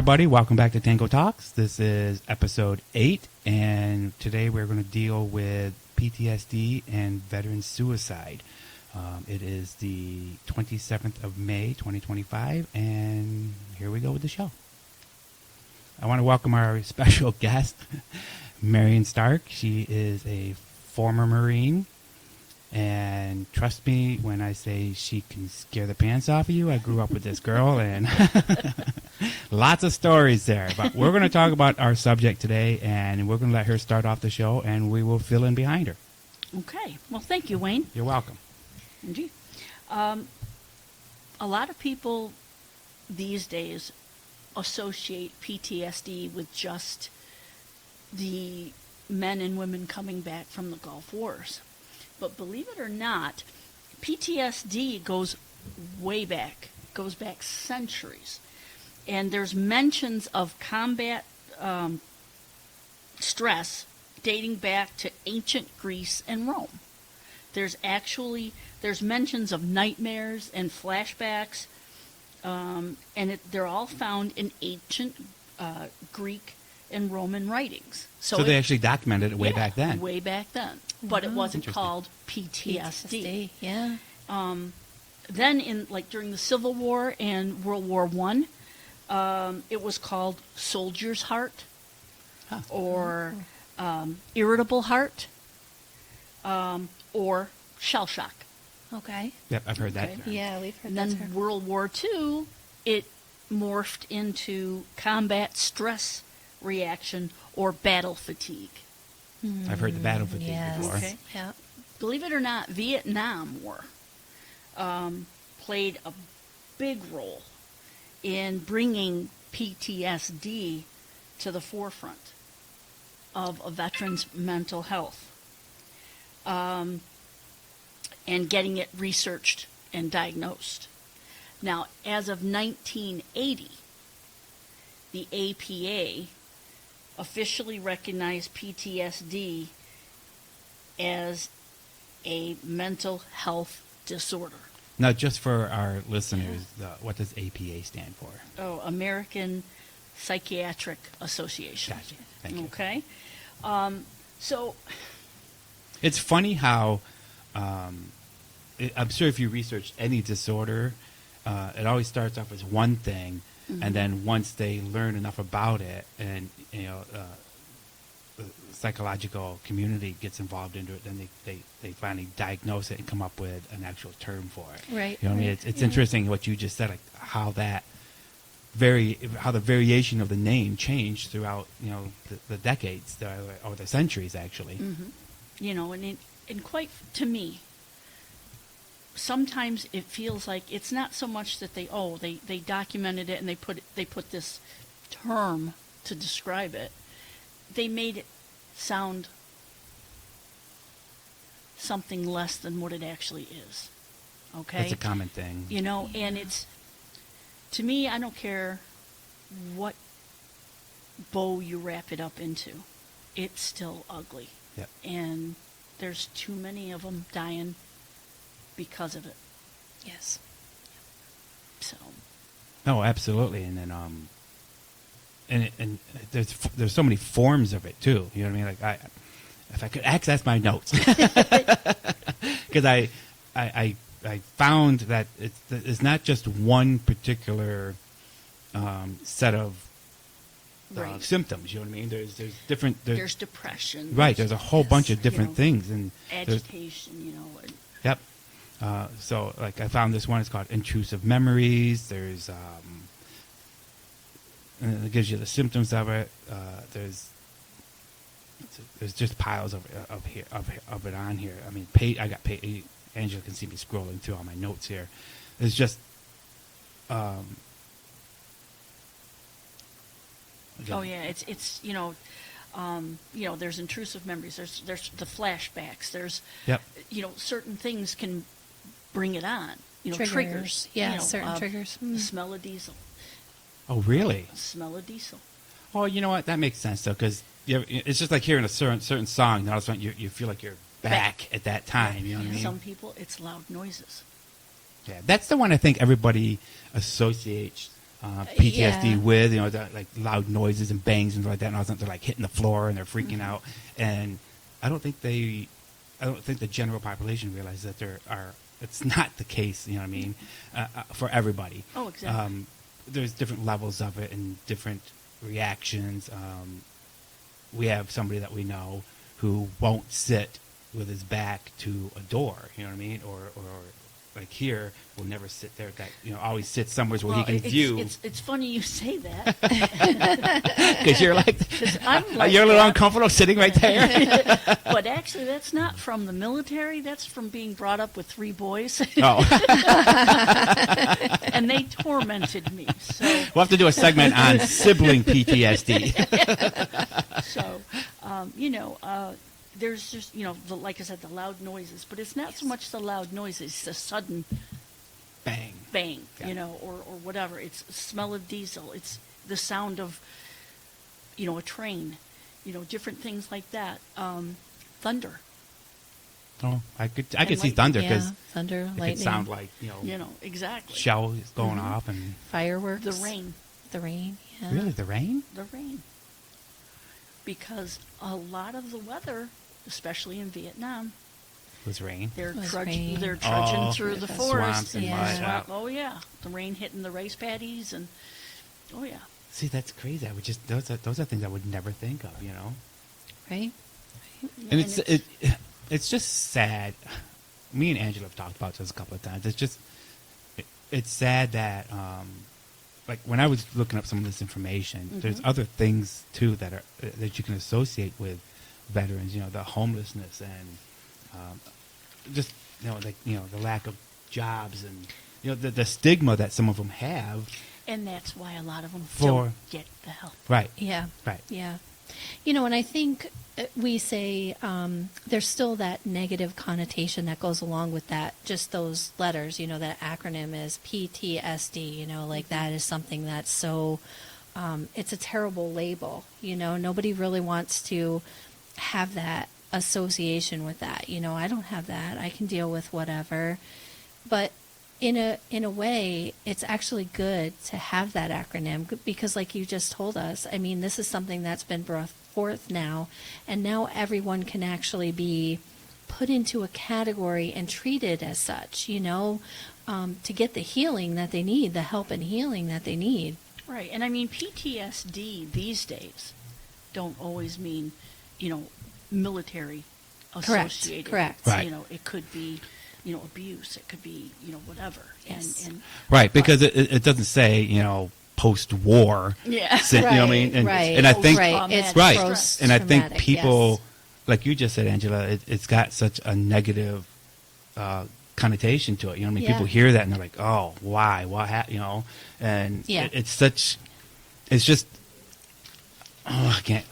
everybody. Welcome back to Tango Talks. This is episode 8, and today we're going to deal with PTSD and veteran suicide. It is the 27th of May, 2025, and here we go with the show. I want to welcome our special guest, Marion Stark. She is a former Marine, and trust me when I say she can scare the pants off of you. I grew up with this girl, and lots of stories there. But we're going to talk about our subject today, and we're going to let her start off the show, and we will fill in behind her. Okay. Well, thank you, Wayne. You're welcome. Indeed. A lot of people these days associate PTSD with just the men and women coming back from the Gulf Wars. But believe it or not, PTSD goes way back, goes back centuries. And there's mentions of combat stress dating back to ancient Greece and Rome. There's mentions of nightmares and flashbacks, and they're all found in ancient Greek and Roman writings. So they actually documented it way back then. Way back then. But it wasn't called PTSD. Yeah. Then during the Civil War and World War I, it was called soldier's heart or irritable heart or shell shock. Okay. Yep, I've heard that. Okay. Yeah, we've heard And that then term. World War II, it morphed into combat stress reaction or battle fatigue. I've heard the battle fatigue Yes. before. Okay. Yeah. Believe it or not, Vietnam War played a big role in bringing PTSD to the forefront of a veteran's mental health and getting it researched and diagnosed. Now, as of 1980, the APA officially recognized PTSD as a mental health disorder. Now, just for our listeners, what does APA stand for? Oh, American Psychiatric Association. Gotcha. Thank you. Okay. So, It's funny how, I'm sure if you research any disorder, it always starts off as one thing, and then once they learn enough about it, and the psychological community gets involved into it, then they finally diagnose it and come up with an actual term for it. Right. You know what I mean? It's interesting what you just said, like how the variation of the name changed throughout the decades or the centuries actually. and quite to me, sometimes it feels like it's not so much that they documented it and they put this term to describe it. They made it sound something less than what it actually is. Okay? That's a common thing. And it's, to me, I don't care what bow you wrap it up into. It's still ugly. Yep. And there's too many of them dying because of it. Yes. So. No, absolutely, and then and there's so many forms of it too. You know what I mean? Like if I could access my notes, because I found that it's not just one particular set of symptoms. You know what I mean? There's different. There's depression. Right. There's a whole bunch of different things, and agitation. Yep. So, like, I found this one. It's called intrusive memories. There's, and it gives you the symptoms of it. There's just piles of it on here. I mean, Angela can see me scrolling through all my notes here. There's just, it's there's intrusive memories. There's the flashbacks. There's, certain things can bring it on. Triggers. Yeah, certain triggers. The smell of diesel. Oh, really? Smell of diesel. Oh, you know what? That makes sense, though, because it's just like hearing a certain song. And all of a sudden, you feel like you're back at that time. You know what I mean? Some people, it's loud noises. Yeah, that's the one I think everybody associates PTSD Yeah. with, like loud noises and bangs and like that, and all of a sudden they're like hitting the floor and they're freaking out. And I don't think the general population realizes that it's not the case. You know what I mean? For everybody. Oh, exactly. There's different levels of it and different reactions. We have somebody that we know who won't sit with his back to a door. You know what I mean? Or like here, will never sit there. That always sit somewhere where he can view. It's funny you say that. Because you're like, I'm like you're a little that. uncomfortable sitting right there. But actually, that's not from the military. That's from being brought up with 3 boys. Oh, And they tormented me. So, we'll have to do a segment on sibling PTSD. there's just, like I said, the loud noises. But it's not so much the loud noises, it's the sudden Bang. bang, Yeah. or whatever. It's the smell of diesel. It's the sound of, a train, different things like that. Thunder, Oh, I could see lightning. thunder Yeah, because thunder, it could lightning, sound like exactly. shells going off and fireworks. The rain. The rain. Yeah. really the rain. The rain. Because a lot of the weather, especially in Vietnam, It was rain. they're Was trudging. rain. They're trudging Oh, through the the forest. swamps and Yeah. mud. Swamp. Oh yeah, the rain hitting the rice paddies and oh yeah. See, that's crazy. I would just those are things I would never think of. Right. And it's just sad. Me and Angela have talked about this a couple of times. It's sad that like when I was looking up some of this information, there's other things too that you can associate with veterans. The homelessness and just the lack of jobs and the stigma that some of them have. And that's why a lot of them For- don't get the help. Right. Yeah. Right. Yeah. And I think we say there's still that negative connotation that goes along with that, just those letters, that acronym is PTSD, like that is something that's so, it's a terrible label, nobody really wants to have that association with that. I don't have that. I can deal with whatever. But in a way, it's actually good to have that acronym because, like you just told us, I mean, this is something that's been brought forth now, and now everyone can actually be put into a category and treated as such, to get the healing that they need, the help and healing that they need. Right. And I mean, PTSD these days don't always mean, military associated. Correct. Right. It could be, abuse. It could be, whatever. Yes. And Right, because it doesn't say post-war. yeah. You know what I mean? And, right. and I think right. It's Right. post- and I think traumatic, people, yes. like you just said, Angela, it's got such a negative connotation to it. You know what I mean? Yeah. People hear that and they're like, "Oh, why? What And Yeah. it's just. Oh, I can't.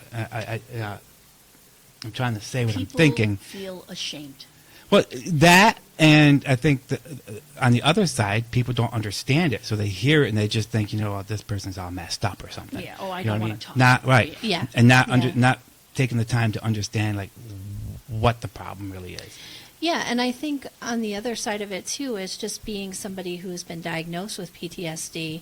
I'm trying to say what People I'm thinking. feel ashamed. Well, that, and I think that on the other side, people don't understand it, so they hear it and they just think, this person's all messed up or something. Yeah. Oh, I You know don't what want to talk. Not about right. it. Yeah. And not Yeah. not taking the time to understand like what the problem really is. Yeah, and I think on the other side of it too is just being somebody who's been diagnosed with PTSD.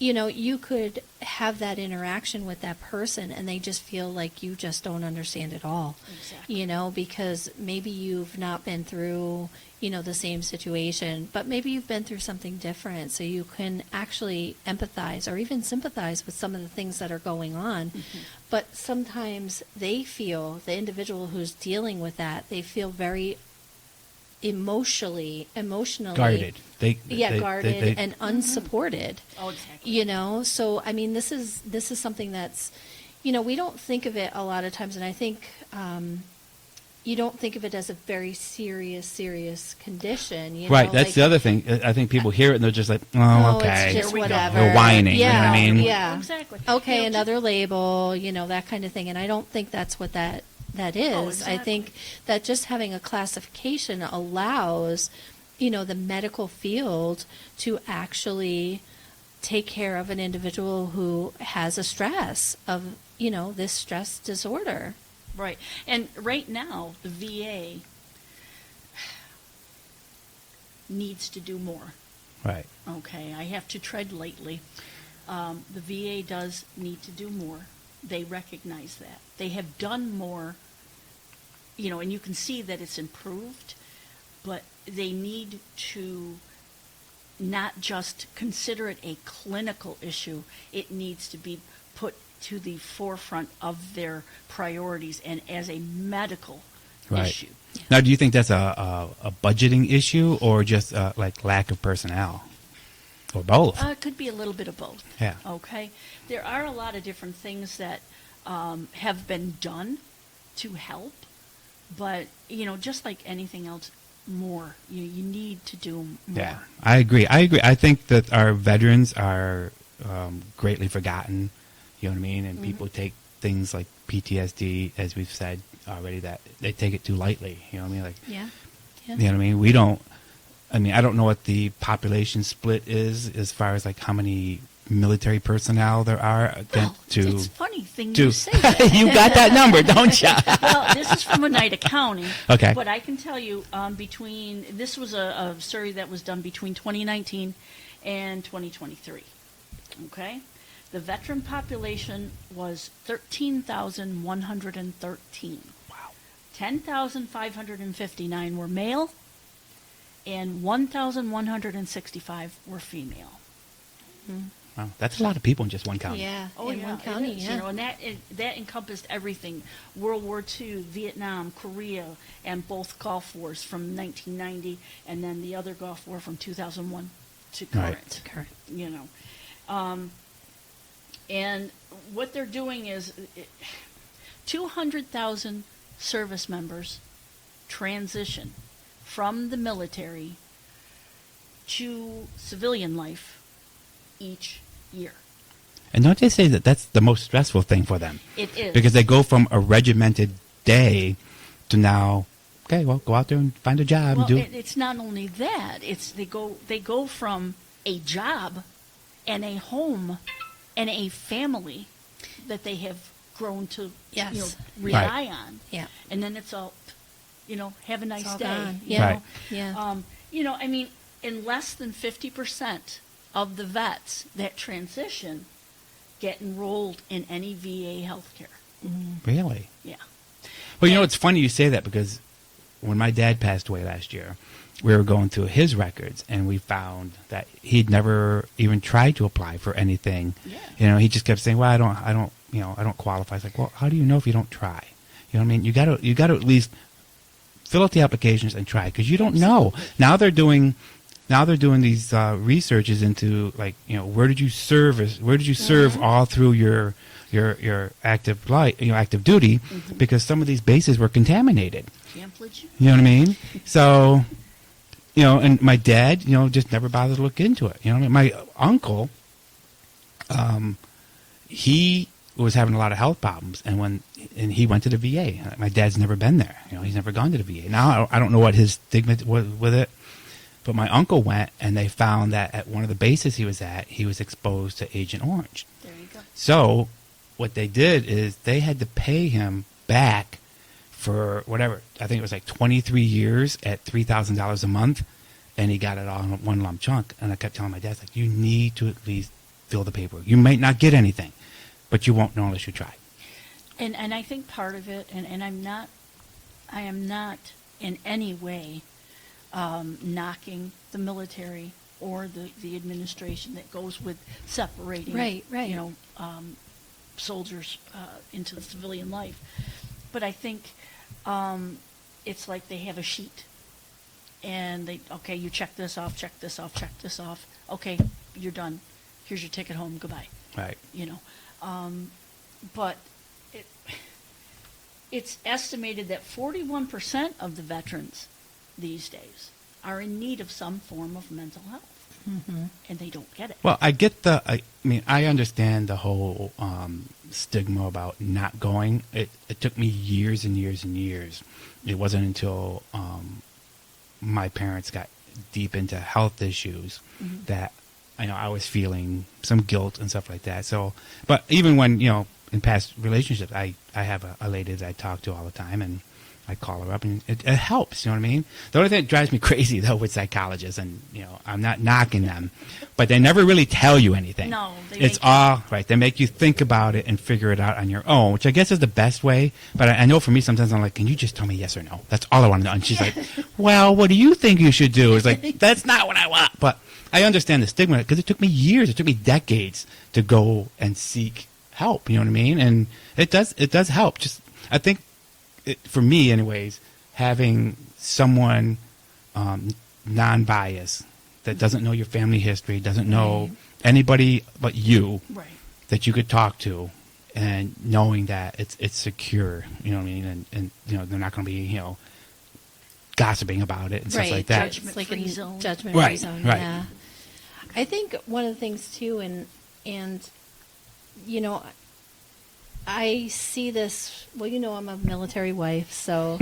You could have that interaction with that person and they just feel like you just don't understand it all. Exactly. Because maybe you've not been through, the same situation, but maybe you've been through something different. So you can actually empathize or even sympathize with some of the things that are going on. Mm-hmm. But sometimes they feel, the individual who's dealing with that, they feel very emotionally Guarded. guarded and unsupported. Oh, exactly. So I mean, this is something that's, we don't think of it a lot of times, and I think you don't think of it as a very serious condition. Right. That's the other thing. I think people hear it and they're just like, "Oh, okay." It's just Here we go. whatever. They're whining. Yeah, You know what I mean? Yeah. Exactly. Okay, You know, another label. That kind of thing, and I don't think that's what that is. Oh, I think that just having a classification allows, the medical field to actually take care of an individual who has a stress of, this stress disorder. Right. And right now, the VA needs to do more. Right. Okay, I have to tread lightly. The VA does need to do more. They recognize that. They have done more, and you can see that it's improved, but they need to not just consider it a clinical issue. It needs to be put to the forefront of their priorities and as a medical issue. Now, do you think that's a budgeting issue or just like lack of personnel? Or both? It could be a little bit of both. Yeah. Okay. There are a lot of different things that have been done to help, but just like anything else, more. You need to do more. Yeah, I agree. I think that our veterans are greatly forgotten. You know what I mean? And people take things like PTSD, as we've said already, that they take it too lightly. You know what I mean? Like, Yeah. you know what I mean? We don't. I mean, I don't know what the population split is as far as like how many military personnel there are. It's a funny thing you say that. You got that number, don't you? Well, this is from Oneida County. Okay. But I can tell you, this was a survey that was done between 2019 and 2023. Okay? The veteran population was 13,113. Wow. 10,559 were male, and 1,165 were female. Wow, that's a lot of people in just one county. Yeah. Oh, in yeah, one county. it is, Yeah. and that encompassed everything: World War II, Vietnam, Korea, and both Gulf Wars from 1990, and then the other Gulf War from 2001 to current. Correct. And what they're doing is 200,000 service members transition from the military to civilian life each year. And don't they say that that's the most stressful thing for them? It is. Because they go from a regimented day to now, okay, well, go out there and find a job. Well, and do it's not only that. It's they go from a job and a home and a family that they have grown to Yes. rely on. Yeah. And then it's all, have a nice all day. gone. you Yeah. know? Yeah. I mean, in less than 50% of the vets that transition get enrolled in any VA healthcare. Really? Yeah. Well, it's funny you say that because when my dad passed away last year, we were going through his records and we found that he'd never even tried to apply for anything. Yeah. He just kept saying, "Well, I don't qualify." It's like, well, how do you know if you don't try? You know what I mean? You got to at least fill out the applications and try because you don't know. Now they're doing these researches into like where did you serve all through your active life, active duty, because some of these bases were contaminated. Pamphlet. You know what I mean? So, and my dad, just never bothered to look into it. My uncle, he was having a lot of health problems, and he went to the VA. My dad's never been there. He's never gone to the VA. Now I don't know what his stigma was with it, but my uncle went, and they found that at one of the bases he was at, he was exposed to Agent Orange. There you go. So what they did is they had to pay him back for whatever, I think it was like 23 years at $3,000 a month, and he got it all in one lump chunk. And I kept telling my dad, like, you need to at least fill the paperwork. You might not get anything, but you won't know unless you try. And I think part of it, and I am not in any way knocking the military or the administration that goes with separating, Right. soldiers into the civilian life. But I think it's like they have a sheet, and you check this off, check this off, check this off. Okay, you're done. Here's your ticket home. Goodbye. Right. But it's estimated that 41% of the veterans these days are in need of some form of mental health, and they don't get it. Well, I understand the whole stigma about not going. It took me years and years and years. It wasn't until my parents got deep into health issues that I was feeling some guilt and stuff like that. So, but even when in past relationships, I have a lady that I talk to all the time, and I call her up, and it helps. You know what I mean? The only thing that drives me crazy though with psychologists, and I'm not knocking them, but they never really tell you anything. No, it's all right. They make you think about it and figure it out on your own, which I guess is the best way. But I know for me, sometimes I'm like, can you just tell me yes or no? That's all I want to know. And she's like, well, what do you think you should do? It's like, that's not what I want. But I understand the stigma because it took me years, it took me decades to go and seek help. You know what I mean? And it does help. Just I think. For me, anyways, having someone non-biased that doesn't know your family history, doesn't know anybody but you, Right. that you could talk to, and knowing that it's secure, you know what I mean, and they're not going to be gossiping about it and stuff like that. Judgment-free zone. Judgment-free zone. Right. Yeah. I think one of the things too, and I see this, well, I'm a military wife, so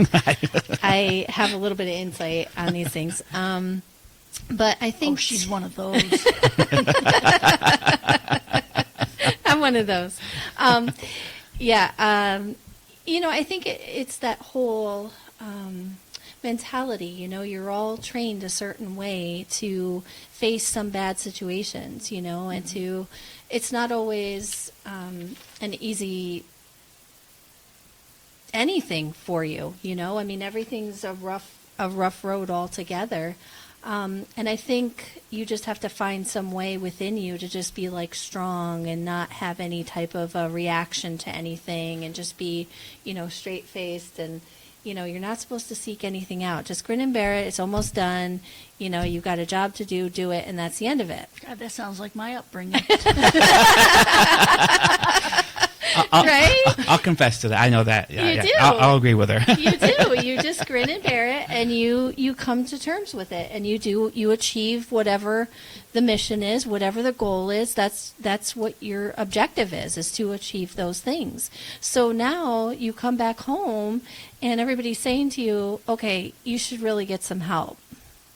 I have a little bit of insight on these things. But I think... Oh, she's one of those. I'm one of those. I think it's that whole mentality. You're all trained a certain way to face some bad situations, and to... It's not always an easy anything for you, I mean, everything's a rough road altogether. And I think you just have to find some way within you to just be strong and not have any type of a reaction to anything, and just be, straight faced, and you're not supposed to seek anything out. Just grin and bear it. It's almost done. You've got a job to do it, and that's the end of it. God, that sounds like my upbringing. Right? I'll confess to that. I know that. Yeah, You do. I'll agree with her. You do. You just grin and bear it, and you come to terms with it, and you achieve whatever the mission is, whatever the goal is. That's what your objective is to achieve those things. So now you come back home, and everybody's saying to you, okay, you should really get some help.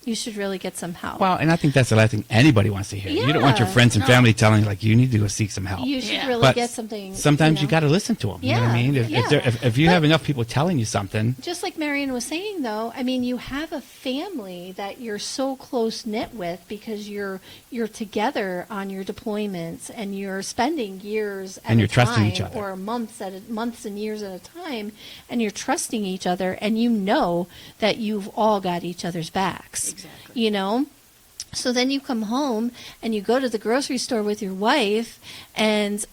You should really get some help. Well, and I think that's the last thing anybody wants to hear. Yeah. You don't want your friends and family telling you, you need to go seek some help. You should Yeah. really But get something. sometimes you got to listen to them. You know what I Yeah, mean? yeah. If you But- have enough people telling you something, Just like Marion was saying, though, I mean, you have a family that you're so close knit with because you're together on your deployments, and you're spending years at And you're a trusting time, each other. or months and years at a time, and you're trusting each other, and that you've all got each other's backs. Exactly. So then you come home and you go to the grocery store with your wife, and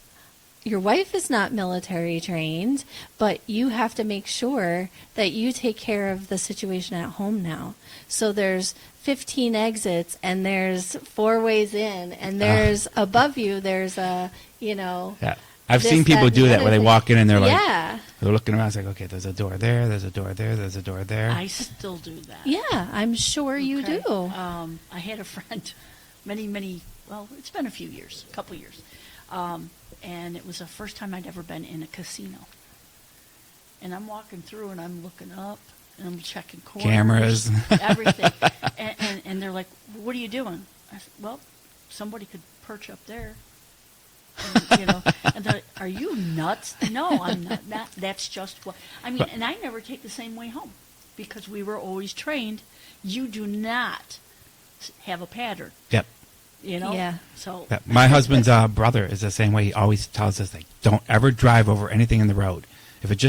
your wife is not military trained, but you have to make sure that you take care of the situation at home now. So there's 15 exits, and there's 4 ways in, and there's above you, there's yeah. I've this, seen people that, do the that other where they thing. walk in and they're Yeah. they're looking around. It's like, okay, there's a door there, there's a door there, there's a door there. I still do that. Yeah, I'm sure you Okay. do. I had a friend well, it's been a few years, a couple years. And it was the first time I'd ever been in a casino. And I'm walking through, and I'm looking up, and I'm checking corners, Cameras. everything. And they're like, what are you doing? I said, well, somebody could perch up there. And, and they're like, are you nuts? No, I'm not. That's just what, and I never take the same way home, because we were always trained, you do not have a pattern, Yep. Yeah. So, Yeah. My husband's brother is the same way. He always tells us, don't ever drive over anything in the road.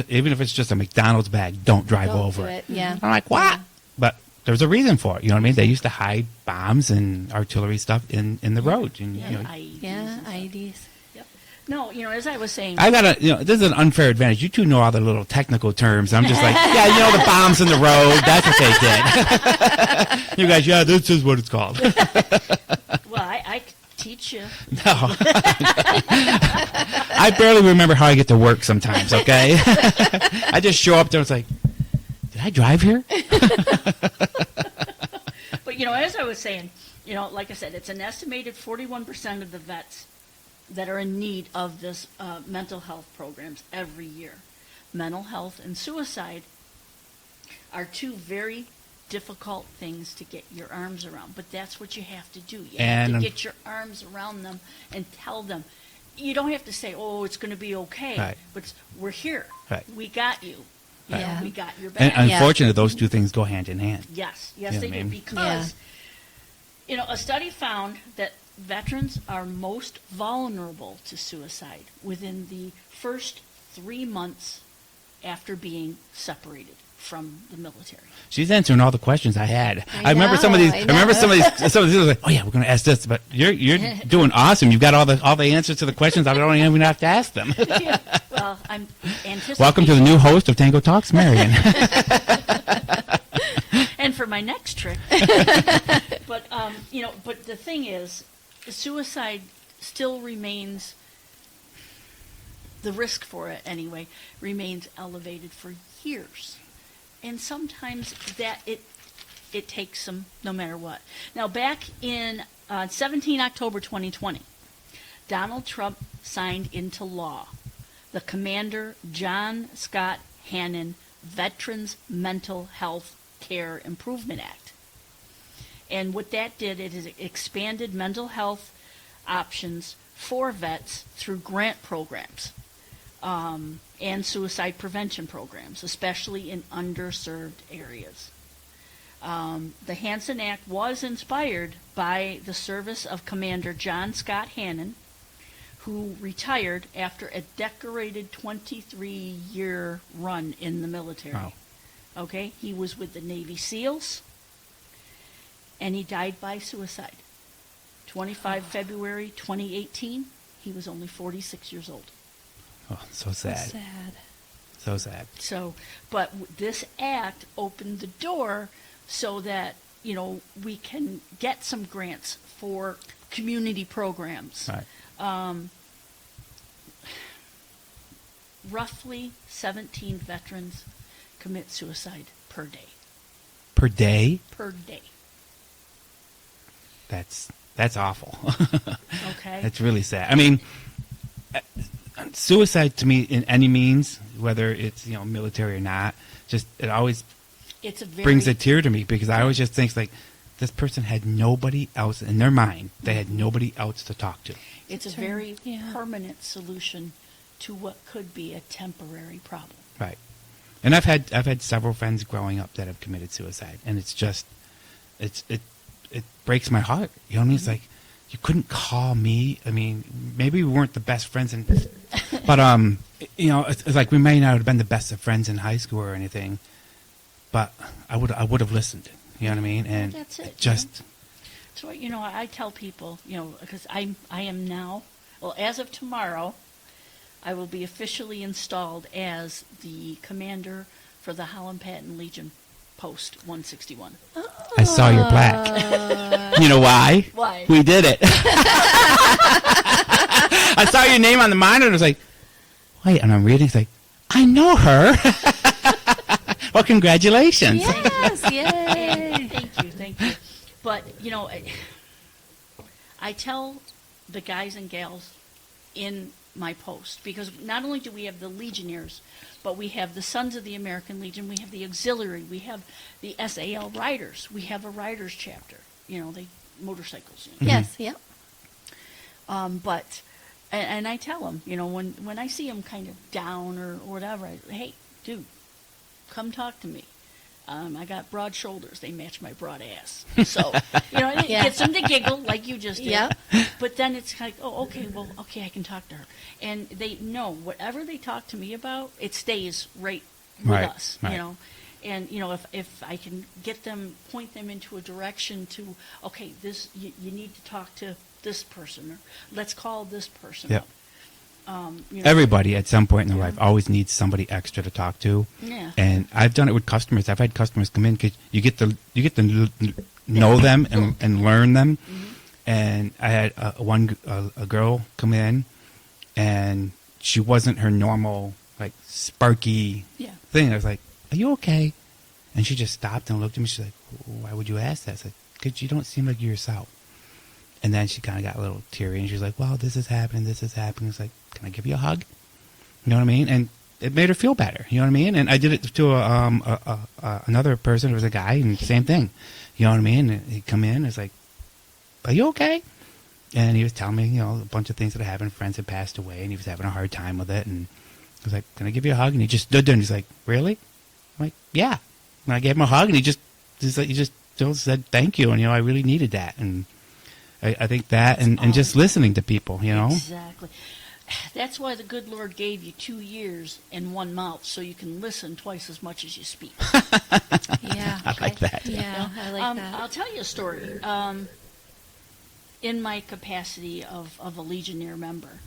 Even if it's just a McDonald's bag, don't drive Don't over do it. Yeah. I'm like, what? Yeah. But there's a reason for it. You know what I mean? They used to hide bombs and artillery stuff in the road. And, yeah, IEDs Yeah, and stuff. IEDs. Yep. No, as I was saying, I got this is an unfair advantage. You two know all the little technical terms. I'm just like, yeah, the bombs in the road. That's what they did. You guys, yeah, this is what it's called. well, I could teach you. No. I barely remember how I get to work sometimes, okay? I just show up there, it's like, did I drive here? But, as I was saying, like I said, it's an estimated 41% of the vets that are in need of this mental health programs every year. Mental health and suicide are 2 very difficult things to get your arms around, but that's what you have to do. You have to get your arms around them and tell them. You don't have to say, oh, it's going to be okay, Right. but we're here. Right. We got you. You know, Yeah. we got your And back. unfortunately, those two things go hand in hand. Yes, You know they what I do, mean? because, you know, a study found that veterans are most vulnerable to suicide within the first 3 months after being separated from the military. She's answering all the questions I had. I remember some of know, these. I I remember know. some of these. Like, oh yeah, we're going to ask this, but you're doing awesome. You've got all the answers to the questions. I don't even have to ask them. Yeah, well, I'm anticipating. Welcome to the new host of Tango Talks, Marion. And for my next trick. But, you know, but the thing is, suicide still remains, the risk for it anyway, remains elevated for years. And sometimes that it takes them no matter what. Now, back in 17 October 2020, Donald Trump signed into law the Commander John Scott Hannon Veterans Mental Health Care Improvement Act. And what that did, it is expanded mental health options for vets through grant programs and suicide prevention programs, especially in underserved areas. The Hansen Act was inspired by the service of Commander John Scott Hannon, who retired after a decorated 23-year run in the military. Wow. Okay, he was with the Navy SEALs, and he died by suicide. 25 February 2018, he was only 46 years old. Oh, so sad. Sad. So sad. So, but this act opened the door so that, you know, we can get some grants for community programs. Right. Roughly 17 veterans commit suicide per day. Per day? Per day. That's awful. Okay? That's really sad. I mean, suicide to me, in any means, whether it's military or not, just it always It's a very brings a tear to me, because I always just think like this person had nobody else in their mind. They had nobody else to talk to. it's a Sure. very Yeah. permanent solution to what could be a temporary problem. Right. And I've had several friends growing up that have committed suicide, and it's just it breaks my heart. You know what I mean? It's like, you couldn't call me. I mean, maybe we weren't the best friends, but it's like we may not have been the best of friends in high school or anything, but I would have listened. You know what I mean? And That's it, just So, you know, I tell people, you know, because I am now, well, as of tomorrow, I will be officially installed as the commander for the Holland Patton Legion Post 161. I saw your plaque. You know why? Why? We did it. I saw your name on the monitor, and I was like, wait, and I'm reading, it's like, I know her. Well, congratulations. Yes, yay. Thank you. But, you know, I tell the guys and gals in my post, because not only do we have the Legionnaires, but we have the Sons of the American Legion, we have the Auxiliary, we have the SAL Riders, we have a Riders chapter, you know, they motorcycles. You know. Yes, yep. But, and I tell them, you know, when I see them kind of down or whatever, hey, dude, come talk to me. I got broad shoulders. They match my broad ass. So, you know, it Yeah. gets them to giggle like you just did. Yep. But then it's like, oh, okay, I can talk to her. And they know whatever they talk to me about, it stays right with Right, us, right. you know. And, you know, if I can point them into a direction to, okay, this, you need to talk to this person, or let's call this person Yep. up. You know, Everybody at some point in their Yeah. life always needs somebody extra to talk to. Yeah. And I've done it with customers. I've had customers come in because you get to know them and learn them. Mm-hmm. And I had a girl come in, and she wasn't her normal like sparky Yeah. thing. I was like, "Are you okay?" And she just stopped and looked at me. She's like, "Why would you ask that?" I said, "Because you don't seem like you're yourself." And then she kind of got a little teary, and she was like, "Well, this is happening. This is happening." It's like, "Can I give you a hug?" You know what I mean? And it made her feel better. You know what I mean? And I did it to another person. It was a guy, and same thing. You know what I mean? And he'd come in. It's like, "Are you okay?" And he was telling me, a bunch of things that had happened. Friends had passed away, and he was having a hard time with it. And I was like, "Can I give you a hug?" And he just stood there, and he's like, "Really?" I'm like, yeah. And I gave him a hug, and he just said thank you, and I really needed that, and I think that, and just listening to people, Exactly. That's why the good Lord gave you 2 ears and 1 mouth, so you can listen twice as much as you speak. Yeah. I like that. Yeah, I like that. I'll tell you a story. In my capacity of a Legionnaire member,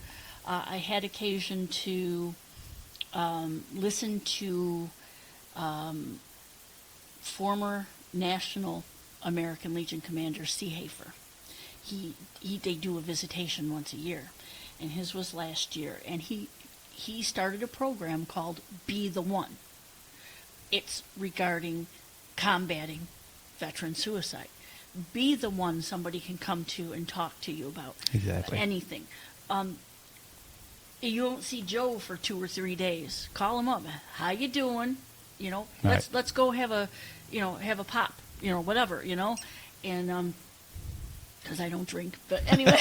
I had occasion to listen to former National American Legion Commander C. Hafer. They do a visitation once a year, and his was last year, and he started a program called Be the One. It's regarding combating veteran suicide. Be the one somebody can come to and talk to you about Exactly. anything. You don't see Joe for 2 or 3 days. Call him up. How you doing? Let's go have a pop. Whatever. And because I don't drink, but anyway,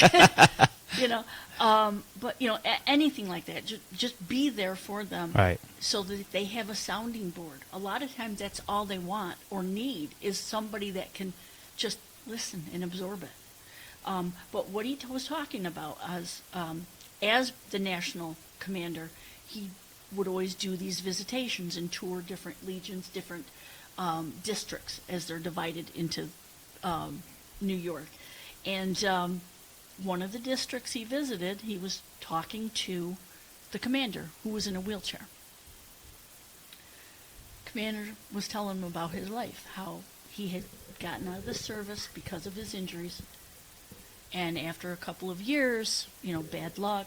anything like that. Just be there for them, Right. so that they have a sounding board. A lot of times, that's all they want or need is somebody that can just listen and absorb it. But what he was talking about as the national commander, he would always do these visitations and tour different legions, different districts as they're divided into New York. And one of the districts he visited, he was talking to the commander, who was in a wheelchair. Commander was telling him about his life, how he had gotten out of the service because of his injuries, and after a couple of years, bad luck,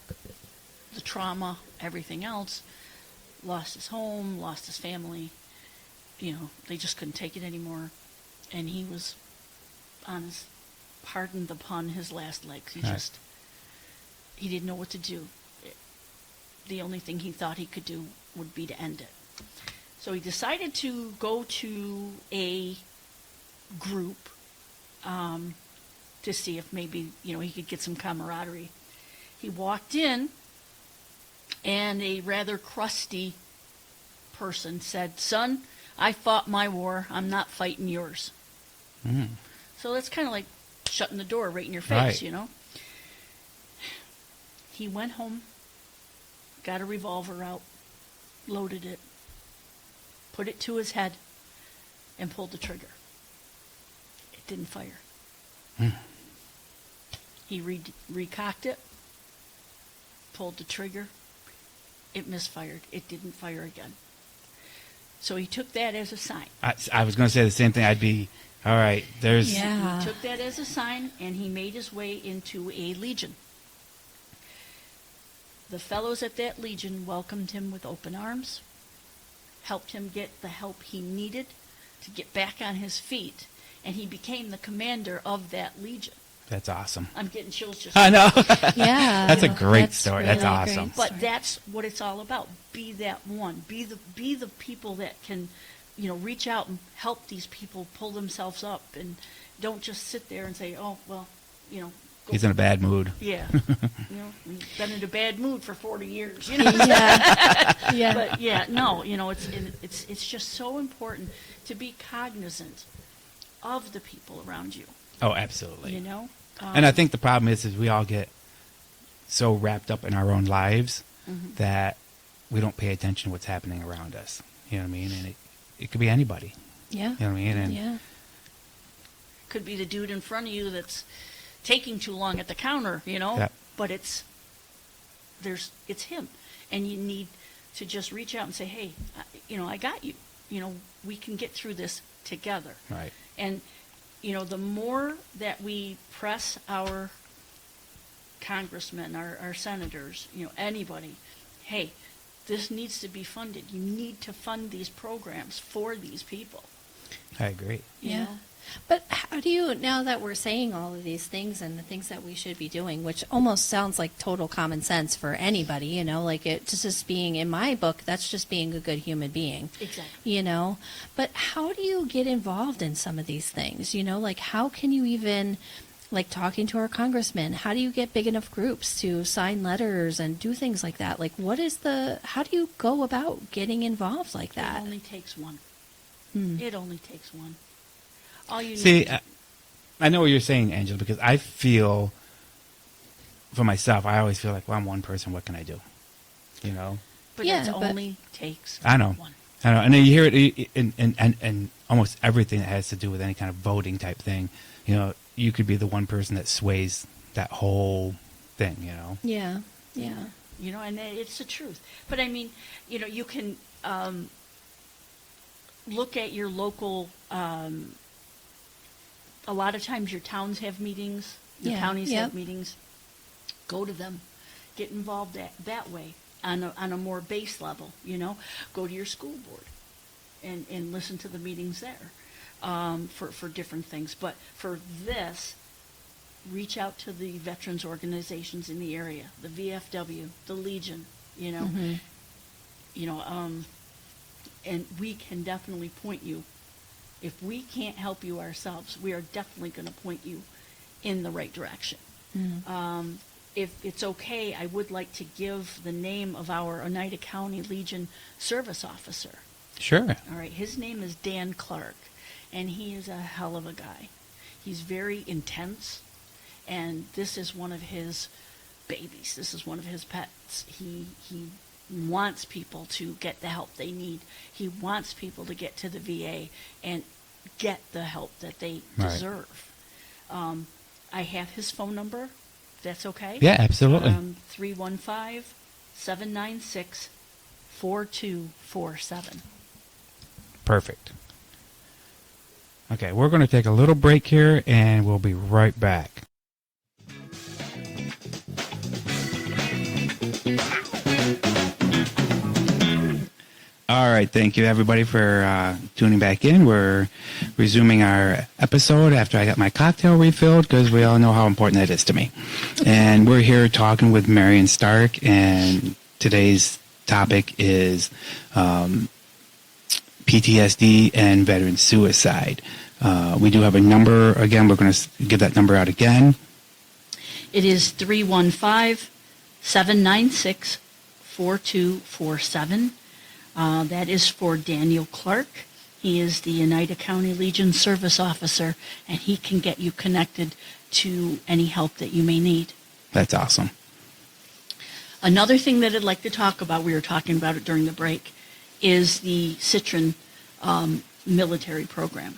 the trauma, everything else, lost his home, lost his family, they just couldn't take it anymore, and he was on his, pardon the pun, his last legs. He didn't know what to do. The only thing he thought he could do would be to end it. So he decided to go to a group to see if maybe, he could get some camaraderie. He walked in, and a rather crusty person said, "Son, I fought my war. I'm not fighting yours." Mm. So that's kind of like shutting the door right in your face, Right. He went home, got a revolver out, loaded it, put it to his head, and pulled the trigger. It didn't fire. Mm. He recocked it, pulled the trigger. It misfired. It didn't fire again. So he took that as a sign. I was going to say the same thing. I'd be, all right, there's... Yeah. He took that as a sign, and he made his way into a legion. The fellows at that legion welcomed him with open arms, helped him get the help he needed to get back on his feet, and he became the commander of that legion. That's awesome. I'm getting chills just... I know. Yeah. That's a great story. That's really awesome. great But story. that's what it's all about. Be that one. Be the people that can, reach out and help these people pull themselves up, and don't just sit there and say, "Oh, well, go." He's in a bad mood. Yeah. We've been in a bad mood for 40 years. Yeah. Yeah. But yeah, no, it's just so important to be cognizant of the people around you. Oh, absolutely. And I think the problem is we all get so wrapped up in our own lives mm-hmm. that we don't pay attention to what's happening around us. You know what I mean? And it could be anybody. Yeah. You know what I mean? And Yeah. could be the dude in front of you that's taking too long at the counter, Yep. but it's him, and you need to just reach out and say, "Hey, I got you. We can get through this together." Right. And the more that we press our congressmen, our senators, anybody, hey, this needs to be funded. You need to fund these programs for these people. I agree. you Yeah. know? But how do you, now that we're saying all of these things and the things that we should be doing, which almost sounds like total common sense for anybody, like it just being, in my book, that's just being a good human being. Exactly. But how do you get involved in some of these things? Like how can you even, like talking to our congressmen, how do you get big enough groups to sign letters and do things like that? Like how do you go about getting involved like It that? only takes one. It only takes one. All you need See, to I know what you're saying, Angela, because I feel, for myself, I always feel like, well, I'm one person. What can I do? You know? but Yeah, it but- only takes I know. one. I know. And then you hear it in almost everything that has to do with any kind of voting type thing. You know, you could be the one person that sways that whole thing, you know? Yeah. Yeah. You know, and it's the truth. But I mean, you know, you can look at your local. A lot of times, your towns have meetings. Your Yeah, counties yep. have meetings. Go to them. Get involved that way on a more base level. You know, go to your school board and listen to the meetings there for different things. But for this, reach out to the veterans organizations in the area, the VFW, the Legion, you know, and we can definitely point you. If we can't help you ourselves, we are definitely going to point you in the right direction. If it's okay, I would like to give the name of our Oneida County Legion service officer. Sure. All right, his name is Dan Clark, and he is a hell of a guy. He's very intense, and this is one of his babies. This is one of his pets. He wants people to get the help they need. He wants people to get to the VA and get the help that they Right. deserve. I have his phone number, if that's okay. Yeah, absolutely. 315-796-4247. Perfect. Okay, we're going to take a little break here, and we'll be right back. All right, thank you everybody for tuning back in. We're resuming our episode after I got my cocktail refilled, because we all know how important that is to me. And we're here talking with Marion Stark, and today's topic is PTSD and veteran suicide. We do have a number. Again, we're going to give that number out again. It is 315-796-4247. That is for Daniel Clark. He is the Oneida County Legion Service Officer, and he can get you connected to any help that you may need. That's awesome. Another thing that I'd like to talk about, we were talking about it during the break, is the Citron military program.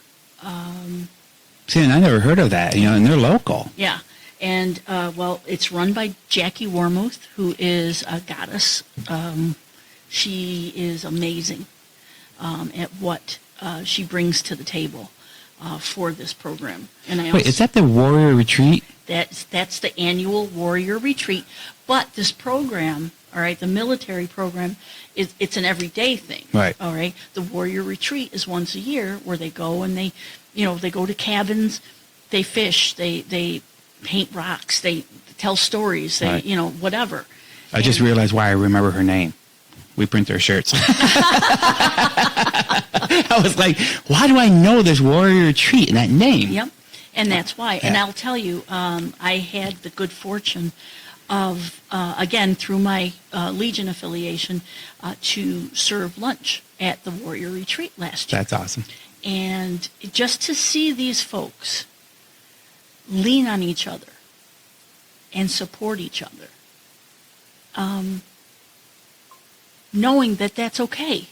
See, and I never heard of that, you know, and they're local. Yeah. And, well, it's run by Jackie Warmuth, who is a goddess. She is amazing at what she brings to the table for this program. And I also, Wait, is that the Warrior Retreat? that's the annual Warrior Retreat. But this program, all right, the military program, it's an everyday thing. Right. All right. The Warrior Retreat is once a year where they go and they go to cabins, they fish, they paint rocks, they tell stories, they, Right. Whatever. I just realized why I remember her name. We print their shirts. I was like, why do I know this Warrior Retreat and that name? Yep. And that's why. Yeah. And I'll tell you, I had the good fortune of, again, through my Legion affiliation, to serve lunch at the Warrior Retreat last year. That's awesome. And just to see these folks lean on each other and support each other, knowing that that's okay.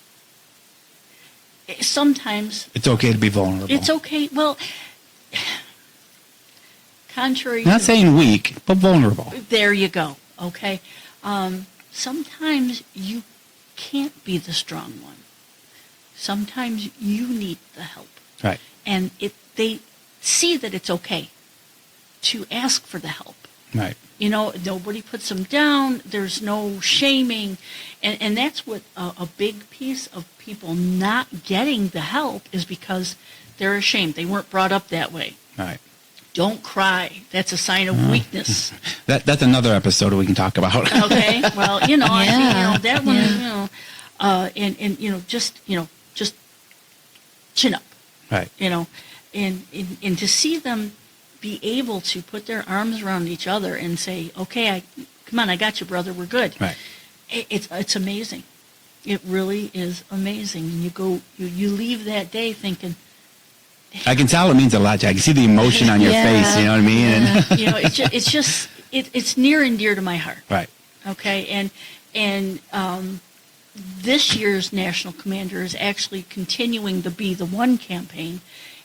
Sometimes It's okay to be vulnerable. it's okay. Well, contrary Not to saying weak, but vulnerable. there you go. Okay. Sometimes you can't be the strong one. Sometimes you need the help. Right. And they see that it's okay to ask for the help. Right. Nobody puts them down. There's no shaming. And that's what a big piece of people not getting the help is because they're ashamed. They weren't brought up that way. Right. Don't cry. That's a sign of weakness. That's another episode we can talk about. Okay. Well, I think, Yeah. that one, Yeah. just chin up, Right. and to see them be able to put their arms around each other and say, okay, come on, I got you, brother. We're good. Right. It's amazing. It really is amazing. And you leave that day thinking, I can tell it means a lot to you. I can see the emotion on your face, you know what I mean? Yeah. And it's near and dear to my heart. right. Okay, and this year's national commander is actually continuing the Be the One campaign,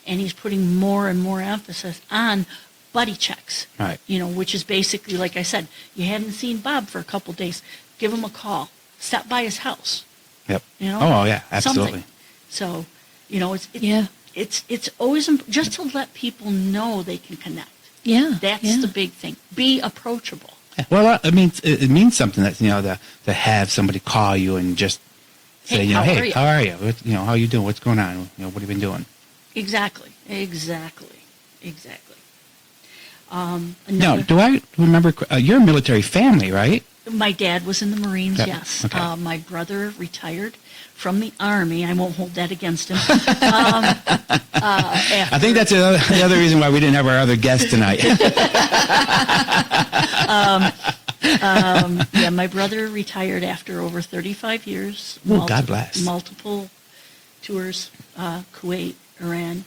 and he's putting more and more emphasis on buddy checks. Right. Which is basically, like I said, you hadn't seen Bob for a couple days, give him a call, stop by his house. Yep. You know? Oh, yeah, absolutely. Something. So, it's always just to let people know they can connect. Yeah. That's the big thing. Be approachable. Yeah. Well, I mean, it means something that, to have somebody call you and just say, Hey, how are you? how are you? How you doing? What's going on? What have you been doing? Exactly. Now, do I remember, you're a military family, right? My dad was in the Marines, Yep. yes. Okay. My brother retired from the Army. I won't hold that against him. I think that's the other reason why we didn't have our other guest tonight. Yeah, my brother retired after over 35 years. Oh, God bless. Multiple tours, Kuwait, Iran.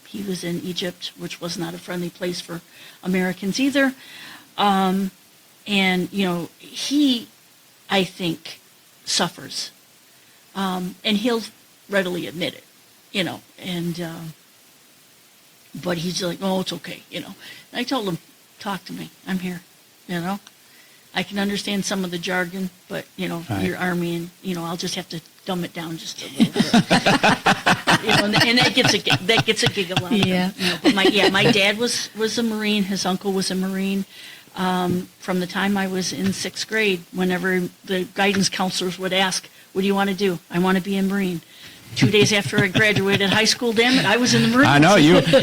He was in Egypt, which was not a friendly place for Americans either. And, he, I think, suffers. And he'll readily admit it, but he's like, oh, it's okay, And I told him, talk to me. I'm here, I can understand some of the jargon, but, Right. you're Army and, I'll just have to dumb it down just a little bit. And that gets a giggle out of him. Yeah. But my dad was a Marine. His uncle was a Marine. From the time I was in 6th grade, whenever the guidance counselors would ask, what do you want to do? I want to be a Marine. 2 days after I graduated high school, damn it, I was in the Marines. I know,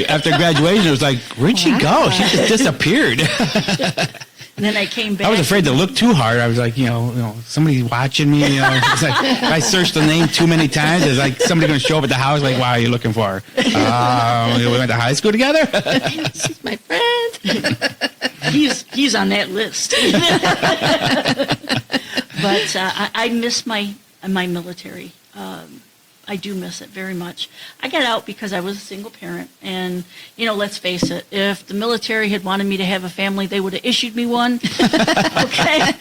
after graduation, it was like, where'd she go? She just disappeared. And then I came back. I was afraid to look too hard. I was like, somebody watching me. It's like if I searched the name too many times, it's like somebody going to show up at the house. Like, wow, are you looking for her? We went to high school together. She's my friend. He's on that list. But I miss my military. I do miss it very much. I got out because I was a single parent, and let's face it, if the military had wanted me to have a family, they would have issued me one. Okay.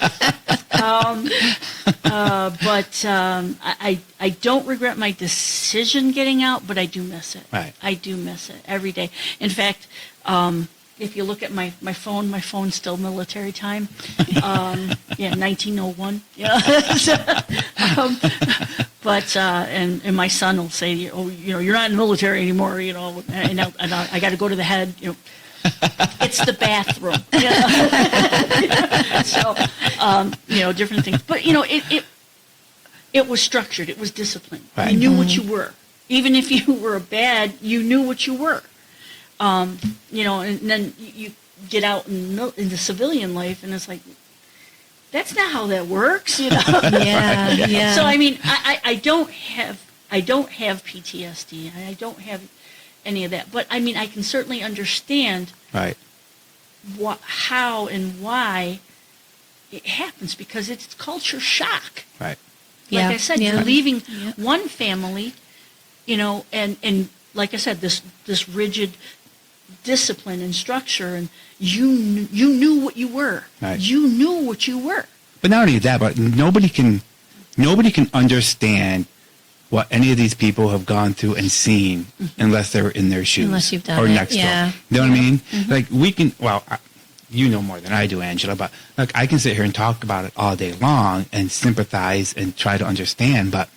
But I don't regret my decision getting out, but I do miss it. Right. I do miss it every day. In fact, if you look at my phone's still military time. 1901. Yeah. But and my son will say, oh, you're not in the military anymore, and I got to go to the head, It's the bathroom. So, different things. But it was structured. It was disciplined. Right. You knew what you were. Even if you were bad, you knew what you were. And then you get out in the civilian life, and it's like, that's not how that works, Yeah, yeah. So I mean, I don't have PTSD. I don't have any of that. But I mean, I can certainly understand Right. how and why it happens, because it's culture shock. Right. Yeah, Like I said, yeah. you're leaving one family, and like I said, this rigid discipline and structure, and you knew what you were. Right. You knew what you were. But not only that, but nobody can understand what any of these people have gone through and seen unless they're in their shoes. Unless you've done or it, next to yeah. them. You know what I mean? Like we can, you know more than I do, Angela, but like I can sit here and talk about it all day long and sympathize and try to understand, but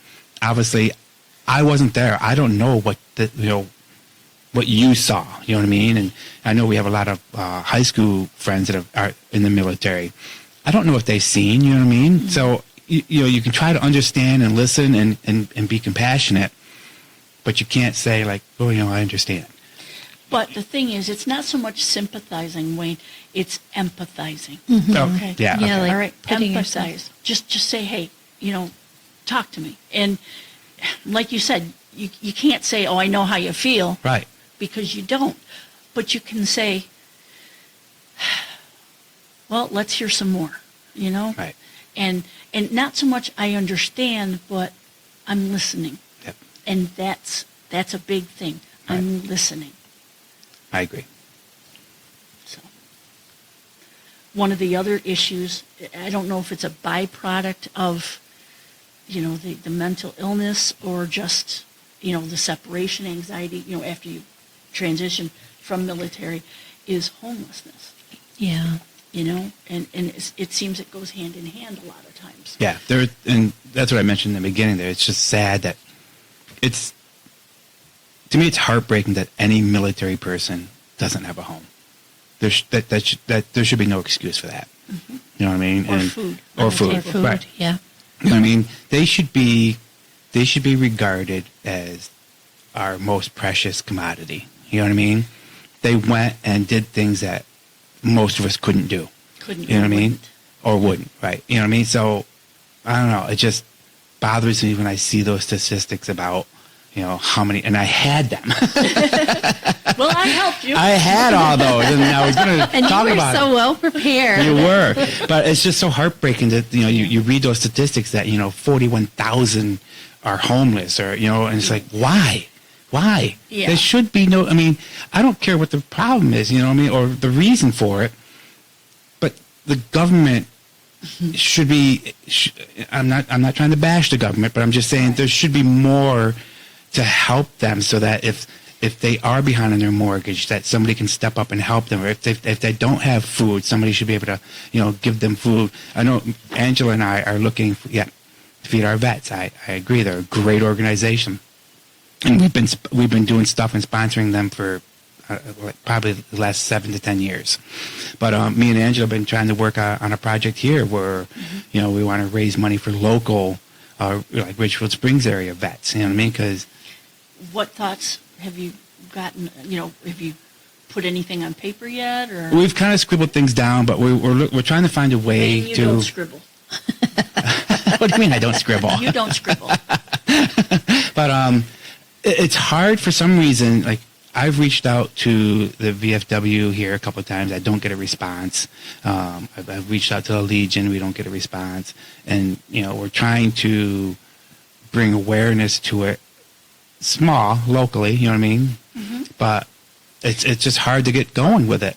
obviously I wasn't there. I don't know what you saw, you know what I mean? And I know we have a lot of high school friends that are in the military. I don't know if they've seen, you know what I mean? So, you can try to understand and listen and be compassionate, but you can't say like, oh, I understand. But the thing is, it's not so much sympathizing, Wayne. It's empathizing. Oh, Okay. yeah. Yeah, okay. like All right, putting empathize. Just say, hey, talk to me. And like you said, you can't say, oh, I know how you feel. Right. Because you don't. But you can say, well, let's hear some more, Right. and not so much I understand, but I'm listening. Yep. And that's a big thing. I'm listening. I agree. So, one of the other issues, I don't know if it's a byproduct of, the mental illness or just, the separation anxiety, after you transition from military, is homelessness. Yeah. And it seems it goes hand in hand a lot of times. Yeah, and that's what I mentioned in the beginning there. It's just sad that to me, it's heartbreaking that any military person doesn't have a home. There should be no excuse for that. Mm-hmm. You know what I mean? Or food. Or food. Or food, Right. yeah. You know what I mean? They should be regarded as our most precious commodity. You know what I mean? They went and did things that most of us couldn't do. Couldn't. You know what I mean? Wouldn't. Or wouldn't, right? You know what I mean? So, I don't know. It just bothers me when I see those statistics about, how many, and I had them. Well, I helped you. I had all those, and I was going to talk about And you were so well prepared. You were. But it's just so heartbreaking that, you read those statistics that, 41,000 are homeless or, and it's like, why? Why? Yeah. There should be no, I don't care what the problem is, or the reason for it, but the government should be, I'm not trying to bash the government, but I'm just saying there should be more to help them so that if they are behind on their mortgage, that somebody can step up and help them. Or if they don't have food, somebody should be able to, give them food. I know Angela and I are looking to feed our vets. I agree. They're a great organization. And we've been doing stuff and sponsoring them for probably the last 7 to 10 years. But me and Angela have been trying to work on a project here where, we want to raise money for local, like Richfield Springs area vets. You know what I mean? Because what thoughts have you gotten? Have you put anything on paper yet? Or we've kind of scribbled things down, but we're trying to find a way you to. don't scribble. What do you mean I don't scribble? You don't scribble. But it's hard for some reason. Like I've reached out to the VFW here a couple of times. I don't get a response. I've reached out to the Legion. We don't get a response. And we're trying to bring awareness to it, small locally. You know what I mean? Mm-hmm. But it's just hard to get going with it.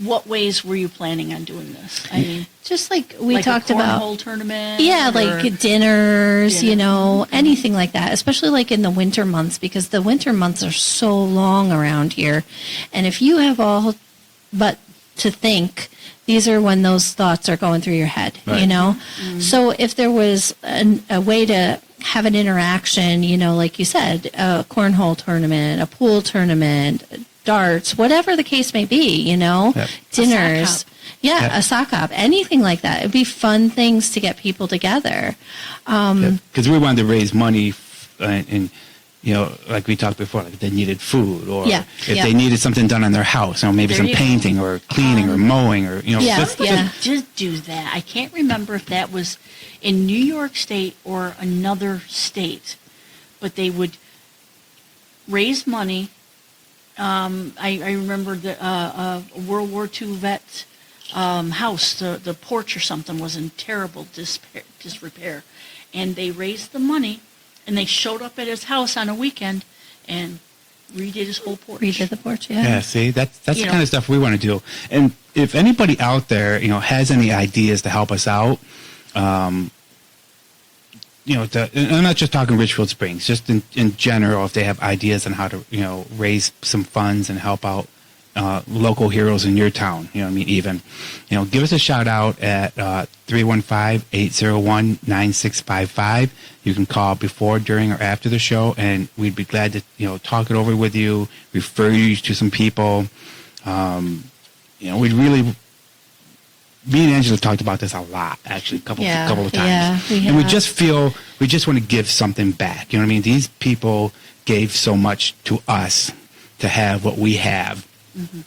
What ways were you planning on doing this? I mean, just like we talked a about. cornhole tournament? Yeah, like dinners, anything like that, especially like in the winter months, because the winter months are so long around here. And if you have all but to think, these are when those thoughts are going through your head, right. Mm-hmm. So if there was a way to have an interaction, like you said, a cornhole tournament, a pool tournament, darts, whatever the case may be, dinners. A sock hop, anything like that. It'd be fun things to get people together. Because we wanted to raise money and like we talked before, like if they needed food or if they needed something done on their house, maybe some painting or cleaning or mowing or, just do that. I can't remember if that was in New York State or another state, but they would raise money. I remember the World War II vet house, the porch or something was in terrible disrepair. And they raised the money, and they showed up at his house on a weekend and redid his whole porch. Redid the porch, yeah. Yeah, see, that's the kind of stuff we want to do. And if anybody out there, has any ideas to help us out, and I'm not just talking Richfield Springs, just in general, if they have ideas on how to, raise some funds and help out local heroes in your town, even, give us a shout out at 315-801-9655. You can call before, during, or after the show, and we'd be glad to, talk it over with you, refer you to some people. We'd really... Me and Angela talked about this a lot, actually, a couple of times. Yeah, and we just want to give something back. You know what I mean? These people gave so much to us to have what we have. Mm-hmm.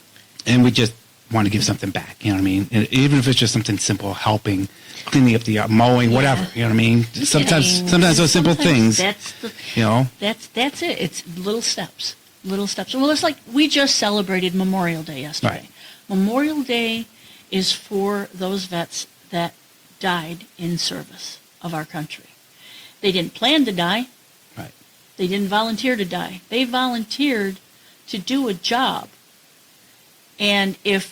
And we just want to give something back. You know what I mean? And even if it's just something simple, helping, cleaning up the yard, mowing, whatever. You know what I mean? Sometimes those simple things. That's it. It's little steps. Little steps. Well, it's like we just celebrated Memorial Day yesterday. Right. Memorial Day is for those vets that died in service of our country. They didn't plan to die. Right. They didn't volunteer to die. They volunteered to do a job. And if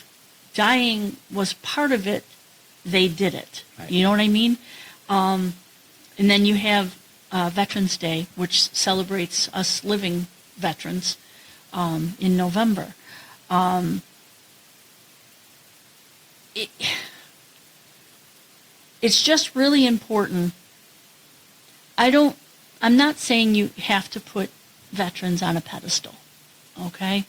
dying was part of it, they did it. Right. You know what I mean? And then you have Veterans Day, which celebrates us living veterans in November. It's just really important. I'm not saying you have to put veterans on a pedestal, okay?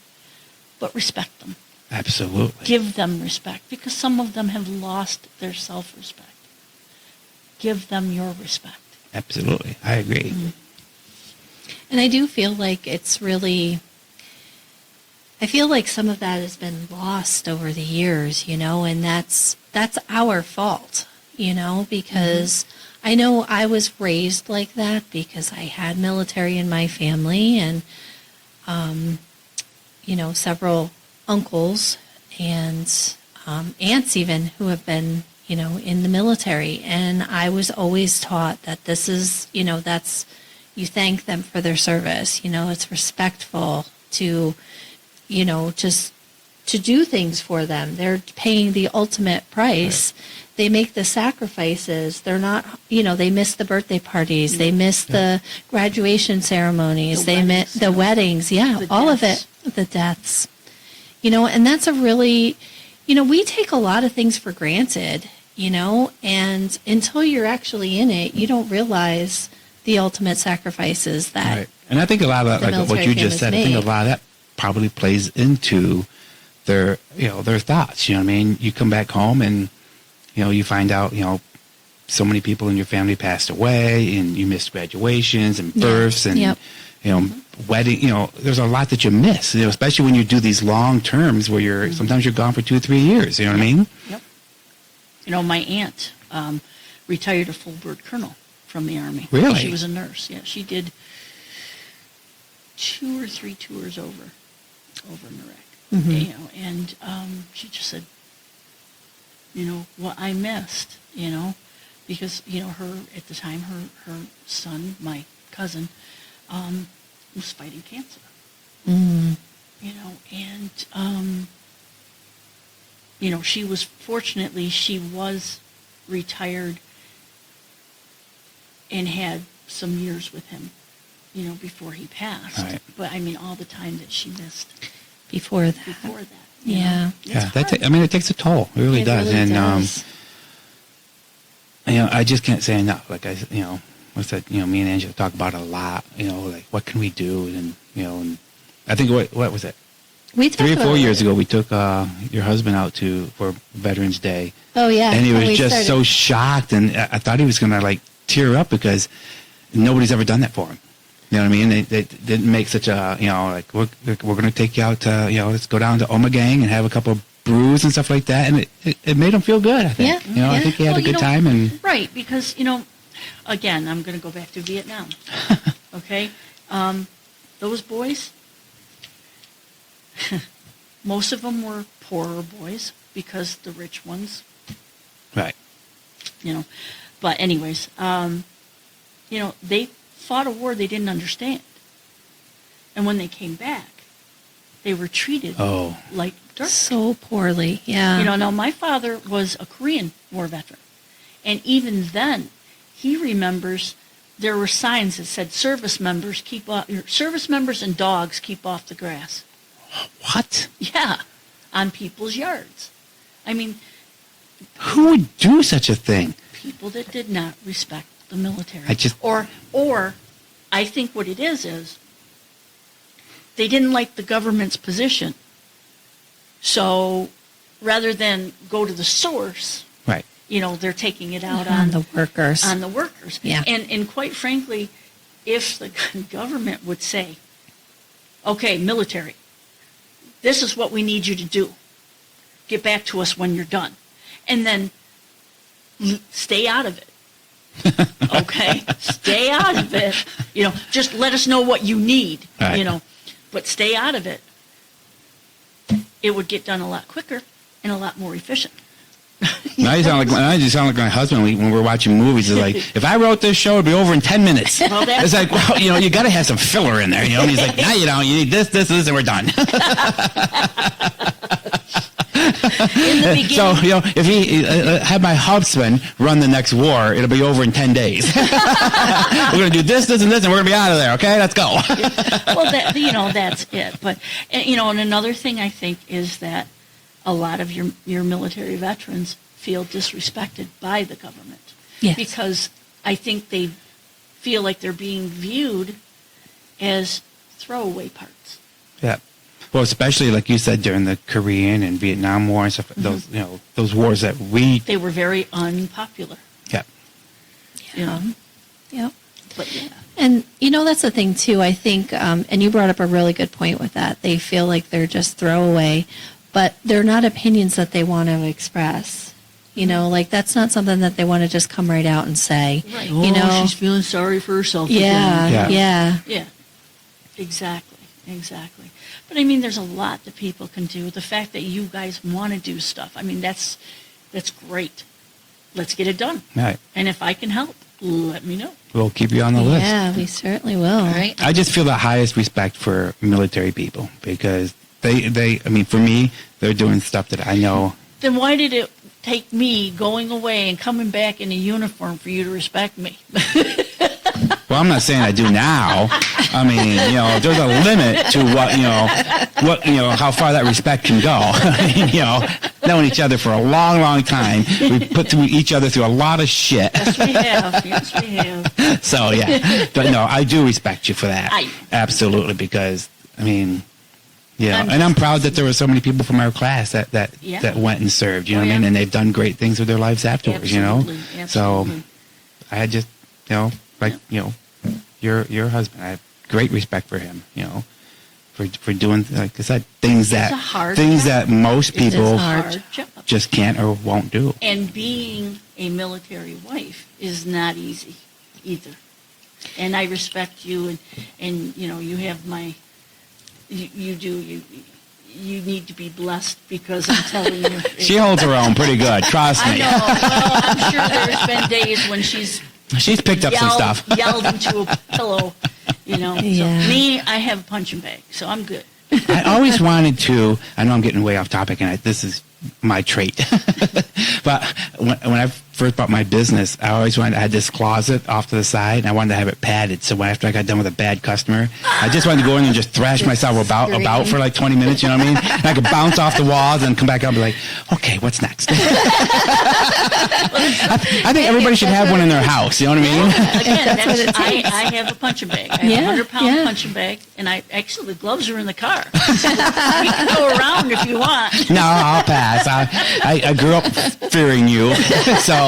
But respect them. Absolutely. Give them respect, because some of them have lost their self-respect. Give them your respect. Absolutely. I agree. Mm-hmm. And I do feel like it's really, I feel like some of that has been lost over the years, you know, and that's our fault, you know, because I know I was raised like that because I had military in my family and, you know, several uncles and aunts even who have been, you know, in the military. And I was always taught that this is, you know, that's, you thank them for their service. You know, it's respectful to, you know, just to do things for them. They're paying the ultimate price. Right. They make the sacrifices. They're not, you know, they miss the birthday parties. They miss the graduation ceremonies. They miss the weddings. Yeah, the all deaths. of it. The deaths. You know, and that's a really, you know, we take a lot of things for granted, you know, and until you're actually in it, you don't realize the ultimate sacrifices that. Right. And I think a lot of that, like what you just said, I think a lot of that probably plays into their, you know, their thoughts. You know what I mean? You come back home and, you know, you find out, you know, so many people in your family passed away and you missed graduations and births and, you know, wedding, you know, there's a lot that you miss, you know, especially when you do these long terms where you're, sometimes you're gone for 2 or 3 years. You know what I mean? Yep. You know, my aunt retired a full bird colonel from the Army. Really? She was a nurse. Yeah, she did 2 or 3 tours over in Iraq. Mm-hmm. You know, and she just said, you know, what I missed, you know, because, you know, her, at the time, her son, my cousin, was fighting cancer. Mm. You know, and, you know, she was retired and had some years with him, you know, before he passed. Right. But I mean, all the time that she missed Before that. you Yeah. know, Yeah. it's I mean, it takes a toll. It really does. Really And, does. you know, I just can't say enough. Like you know, what's that? You know, me and Angela talk about it a lot. You know, like what can we do? And you know, and I think what was it? We 3 or talk 4 about years it. ago, we took your husband out for Veterans Day, Oh, yeah. and he when was we just started. so shocked, and I thought he was gonna like tear up because nobody's ever done that for him. You know what I mean? They didn't make such a, you know, like we're going to take you out to, you know, let's go down to Omegang and have a couple of brews and stuff like that, and it made him feel good. I think. Yeah, You know, I yeah. think he had Well, a good you know, time, and right, because, you know, again, I'm going to go back to Vietnam. Okay? Those boys, most of them were poorer boys because the rich ones, right, you know. But anyways, you know, they fought a war they didn't understand. And when they came back, they were treated like dirt. So poorly. Yeah. You know, now my father was a Korean War veteran. And even then, he remembers there were signs that said service members and dogs keep off the grass. what? Yeah, on people's yards. I mean, Who would do such a thing? people that did not respect the military. I just- or I think what it is they didn't like the government's position. So rather than go to the source, Right. you know, they're taking it out on the workers. on the workers. Yeah. And quite frankly, if the government would say, okay, military, this is what we need you to do. Get back to us when you're done. And then stay out of it. Okay? Stay out of it. You know, just let us know what you need, Right. you know, but stay out of it. It would get done a lot quicker and a lot more efficient. Now you sound like my husband when we're watching movies. It's like, if I wrote this show, it'd be over in 10 minutes. Well, it's like, well, you got to have some filler in there. And he's like, no, you don't. You need this, and we're done. In the beginning, So, if he had my husband run the next war, it'll be over in 10 days. We're going to do this, and this, and we're going to be out of there. Okay, let's go. well, that's it. But and another thing I think is that a lot of your military veterans feel disrespected by the government. Yes. Because I think they feel like they're being viewed as throwaway parts. Yeah. Well, especially like you said during the Korean and Vietnam War and stuff. Mm-hmm. Those wars that they were very unpopular. Yeah. Yeah. But yeah. And, that's the thing, too. I think, and you brought up a really good point with that. They feel like they're just throwaway, but they're not opinions that they want to express. Like that's not something that they want to just come right out and say. Right. She's feeling sorry for herself. Yeah. Yeah. Exactly. But I mean, there's a lot that people can do. The fact that you guys want to do stuff, I mean, that's great. Let's get it done. Right. And if I can help, let me know. We'll keep you on the list. Yeah, we certainly will. All right. I just feel the highest respect for military people because I mean, for me, they're doing stuff that I know. Then why did it take me going away and coming back in a uniform for you to respect me? Well, I'm not saying I do now. I mean, there's a limit to how far that respect can go. Knowing each other for a long, long time, we put each other through a lot of shit. Yes, we have. So, yeah. But no, I do respect you for that. Absolutely, because, I mean, and I'm proud that there were so many people from our class that went and served, you know what I mean? And they've done great things with their lives afterwards, Absolutely. So, I just, your husband, I have great respect for him, for doing, like I said, things that most people just can't or won't do. And being a military wife is not easy either. And I respect you, and you have my, you need to be blessed because I'm telling you. She holds her own pretty good, trust me. I know. Well, I'm sure there's been days when she's picked up some stuff. Yelled into a pillow, So me, I have a punching bag, so I'm good. I always wanted to, I know I'm getting way off topic, and this is my trait. But when I first bought my business, I had this closet off to the side, and I wanted to have it padded. So after I got done with a bad customer, I just wanted to go in and just thrash myself about for like 20 minutes, you know what I mean? And I could bounce off the walls and come back up and be like, okay, what's next? I think everybody should have one in their house, you know what I mean? Again, I have a punching bag. I have a 100-pound punching bag, and actually the gloves are in the car. We can go around if you want. No, I'll pass. I grew up fearing you, so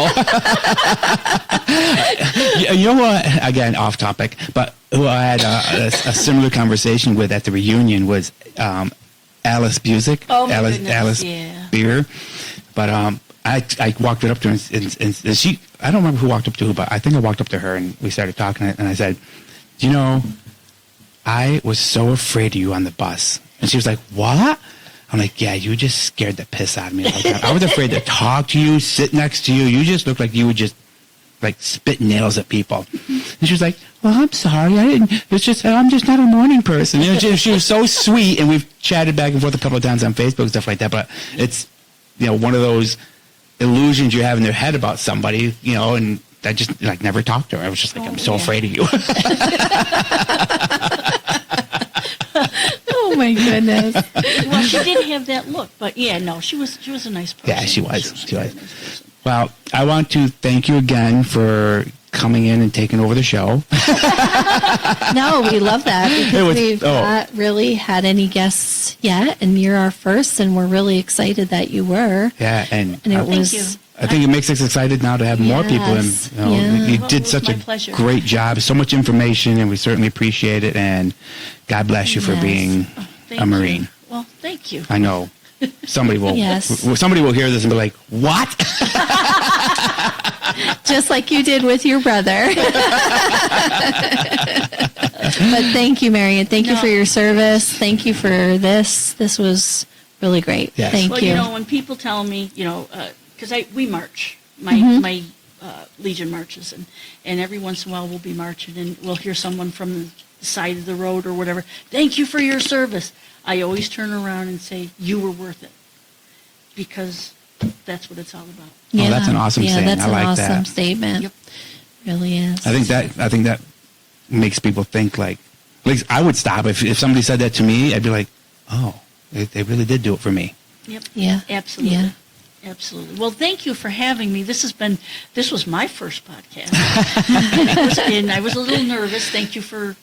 you know what? Again, off topic, but who I had a similar conversation with at the reunion was Alice Busick. Oh my Alice goodness, Beer. But I walked right up to her and she. I don't remember who walked up to who, but I think I walked up to her and we started talking and I said, I was so afraid of you on the bus. And she was like, what? I'm like, yeah, you just scared the piss out of me all the time. I was afraid to talk to you, sit next to you. You just looked like you would just like spit nails at people. And she was like, well, I'm sorry. I'm just not a morning person. She was so sweet, and we've chatted back and forth a couple of times on Facebook and stuff like that. But it's, one of those illusions you have in their head about somebody, and I just like never talked to her. I was just like, I'm so afraid of you. Oh my goodness. Well, she did have that look, but she was a nice person. Yeah, she was. Well, I want to thank you again for coming in and taking over the show. No, we love that because we've not really had any guests yet, and you're our first, and we're really excited that you were. Yeah, and it was. Thank you. I think it makes us excited now to have more people. And you did such a great job, so much information, and we certainly appreciate it. And God bless you for being a Marine. You. Well, thank you. I know somebody will. Somebody will hear this and be like, "What?" Just like you did with your brother. But thank you, Marion. Thank you for your service. Thank you for this. This was really great. Yes. Thank you. When people tell me, because we march. My Legion marches, and every once in a while we'll be marching, and we'll hear someone from the side of the road or whatever. Thank you for your service. I always turn around and say, you were worth it, because that's what it's all about. Oh, that's an awesome saying. That's I like an awesome that. statement. Yep. Really is. I think that makes people think like I would stop if somebody said that to me. I'd be like, oh, they really did do it for me. Yep. Yeah. Absolutely. Yeah. Absolutely. Well, thank you for having me. This was my first podcast. And I was a little nervous. Thank you for,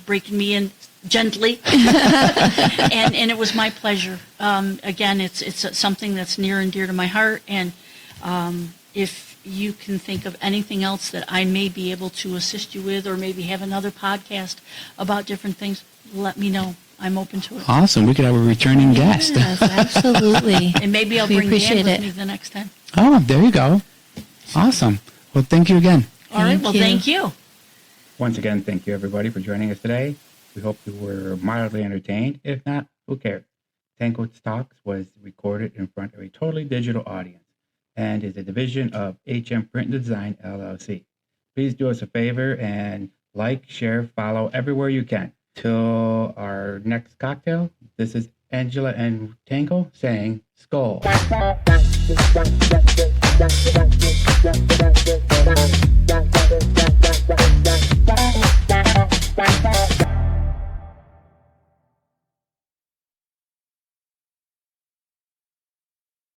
breaking me in gently. and it was my pleasure. Again, it's something that's near and dear to my heart. And if you can think of anything else that I may be able to assist you with, or maybe have another podcast about different things, let me know. I'm open to it. Awesome. We could have a returning guest. Yes, absolutely. And maybe I'll We bring Dan appreciate with it. me the next time. Oh, there you go. Awesome. Well, thank you again. All right. Well, you. thank you. Once again, thank you everybody for joining us today. We hope you were mildly entertained. If not, who cares? Tango Talks was recorded in front of a totally digital audience and is a division of HM Print Design LLC. Please do us a favor and like, share, follow everywhere you can. Till our next cocktail, this is Angela and Tango saying Skull.